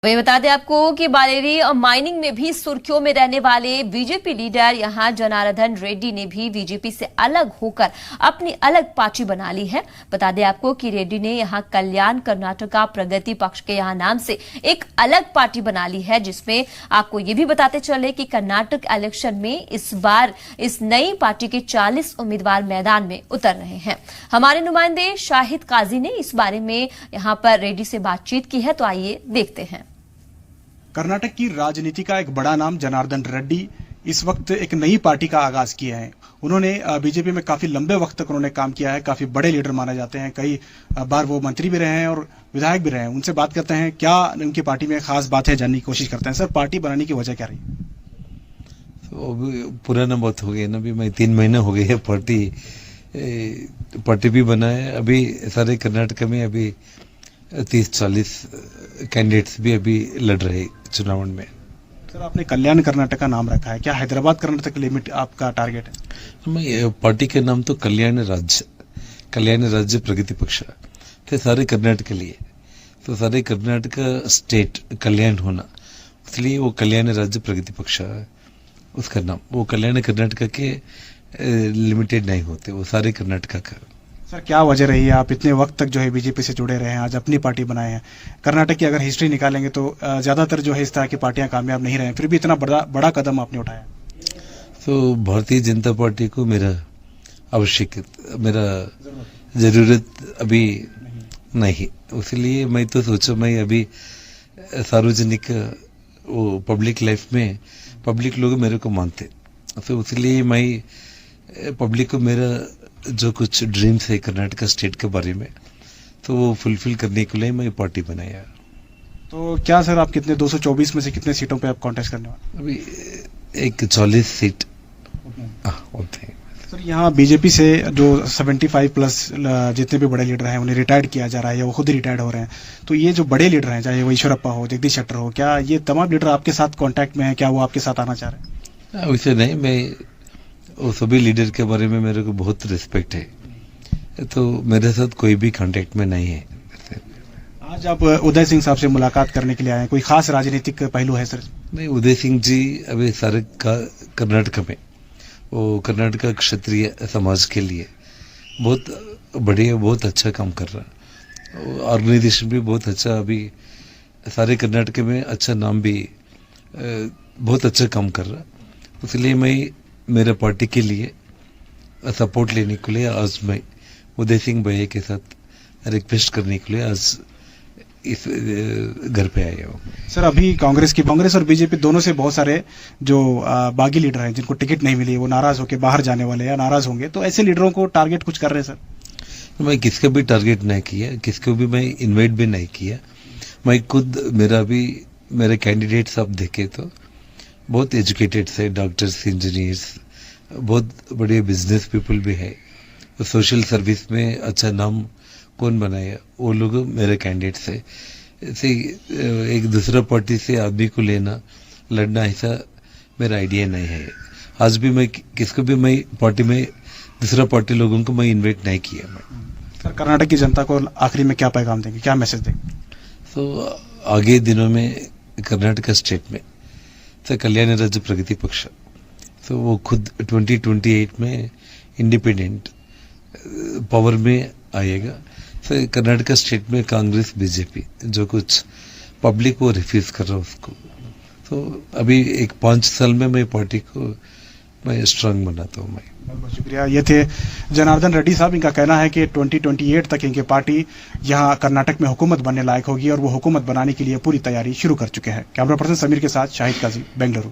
वही बता दें आपको कि बालेरी और माइनिंग में भी सुर्खियों में रहने वाले बीजेपी लीडर यहां जनार्दन रेड्डी ने भी बीजेपी से अलग होकर अपनी अलग पार्टी बना ली है। बता दें आपको कि रेड्डी ने यहां कल्याण कर्नाटका प्रगति पक्ष के यहां नाम से एक अलग पार्टी बना ली है, जिसमें आपको ये भी बताते चले कि कर्नाटक इलेक्शन में इस बार इस नई पार्टी के 40 उम्मीदवार मैदान में उतर रहे हैं। हमारे नुमाइंदे शाहिद काजी ने इस बारे में यहां पर रेड्डी से बातचीत की है, तो आइए देखते हैं। कर्नाटक की राजनीति का एक बड़ा नाम जनार्दन रेड्डी इस वक्त एक नई पार्टी का आगाज किया है। उन्होंने बीजेपी में काफी लंबे वक्त तक उन्होंने काम किया है, काफी बड़े लीडर माने जाते हैं, कई बार वो मंत्री भी रहे हैं और विधायक भी रहे हैं। उनसे बात करते हैं क्या उनकी पार्टी में खास बात है, जानने की कोशिश करते हैं। सर, पार्टी बनाने की वजह क्या रही? तो अभी पुराना बहुत हो गया ना, अभी मैं 3 महीने हो गए पार्टी भी बना है। अभी सारे कर्नाटक में अभी 30-40 कैंडिडेट्स भी अभी लड़ रहे चुनाव में। सर, आपने कल्याण कर्नाटक का नाम रखा है, क्या हैदराबाद कर्नाटक लिमिट आपका टारगेट है? मैं पार्टी के नाम तो कल्याण राज्य प्रगति पक्ष थे सारे कर्नाटक के लिए। तो सारे कर्नाटक स्टेट कल्याण होना, इसलिए वो कल्याण राज्य प्रगति पक्ष है उसका नाम। वो कल्याण कर्नाटक के लिमिटेड नहीं होते, वो सारे कर्नाटक का। सर, क्या वजह रही है आप इतने वक्त तक जो है बीजेपी से जुड़े रहे हैं, आज अपनी पार्टी बनाए हैं? कर्नाटक की अगर हिस्ट्री निकालेंगे तो ज्यादातर जो है इस तरह की पार्टियां कामयाब नहीं रहे, फिर भी इतना बड़ा कदम आपने उठाया। तो भारतीय जनता पार्टी को मेरा जरूरत अभी नहीं, इसलिए मैं तो सोचा मैं अभी सार्वजनिक वो पब्लिक लाइफ में पब्लिक लोग मेरे को मानते, तो इसलिए मैं पब्लिक को मेरा जो कुछ ड्रीम्स है कर्नाटक स्टेट के बारे में, तो वो फुलफिल करने के लिए मैं पार्टी बनाया। तो क्या सर, आप कितने 224 में से कितने सीटों पे आप कॉन्टेस्ट करने वाले? अभी एक 40 सीट होते हैं। सर, यहाँ बीजेपी से जो 75 प्लस जितने भी बड़े लीडर हैं उन्हें रिटायर्ड किया जा रहा है या वो खुद ही रिटायर्ड हो रहे हैं, तो ये जो बड़े लीडर हैं, चाहे वो ईश्वरप्पा हो, जगदीश शेट्टर हो, क्या ये तमाम लीडर आपके साथ कांटेक्ट में है? क्या वो आपके साथ आना चाह रहे हैं? वैसे नहीं, मैं वो सभी लीडर के बारे में मेरे को बहुत रिस्पेक्ट है, तो मेरे साथ कोई भी कांटेक्ट में नहीं है। आज आप उदय सिंह साहब से मुलाकात करने के लिए आए, कोई खास राजनीतिक पहलू है सर? नहीं, उदय सिंह जी अभी सारे कर्नाटक में वो कर्नाटक क्षत्रिय समाज के लिए बहुत बढ़िया, बहुत अच्छा काम कर रहा है। ऑर्गेनाइजेशन भी बहुत अच्छा, अभी सारे कर्नाटक में अच्छा नाम भी बहुत अच्छा काम कर रहा है। इसलिए मैं मेरे पार्टी के लिए सपोर्ट लेने के लिए आज मैं उदय सिंह भैया के साथ रिक्वेस्ट करने के लिए आज इस घर पे आया हूँ। सर, अभी कांग्रेस और बीजेपी दोनों से बहुत सारे जो बागी लीडर हैं जिनको टिकट नहीं मिली, वो नाराज होकर बाहर जाने वाले या नाराज होंगे, तो ऐसे लीडरों को टारगेट कुछ कर रहे हैं सर? तो मैं किसका भी टारगेट नहीं किया, किसको भी मैं इन्वाइट भी नहीं किया। मैं खुद मेरे कैंडिडेट्स आप देखे तो बहुत एजुकेटेड है, डॉक्टर्स, इंजीनियर्स, बहुत बड़े बिजनेस पीपल भी है। सोशल सर्विस में अच्छा नाम कौन बनाया, वो लोग मेरे कैंडिडेट्स है। ऐसे एक दूसरा पार्टी से आदमी को लड़ना ऐसा मेरा आइडिया नहीं है। आज भी मैं किसको भी मैं पार्टी में दूसरा पार्टी लोगों को मैं इन्वाइट नहीं किया। मैं सर, कर्नाटक की जनता को आखिरी में क्या पैगाम देंगे, क्या मैसेज देंगे? तो आगे दिनों में कर्नाटक स्टेट में तो कल्याण राज्य प्रगति पक्ष, तो वो खुद 2028 में इंडिपेंडेंट पावर में आएगा। तो कर्नाटक स्टेट में कांग्रेस बीजेपी जो कुछ पब्लिक वो रिफ्यूज कर रहा है उसको, तो अभी एक 5 साल में मैं पार्टी को मैं स्ट्रांग बनाता हूँ। मैं बहुत शुक्रिया। ये थे जनार्दन रेड्डी साहब। इनका कहना है कि 2028 तक इनकी पार्टी यहाँ कर्नाटक में हुकूमत बनने लायक होगी और वो हुकूमत बनाने के लिए पूरी तैयारी शुरू कर चुके हैं। कैमरा पर्सन समीर के साथ शाहिद काजी, बेंगलुरु।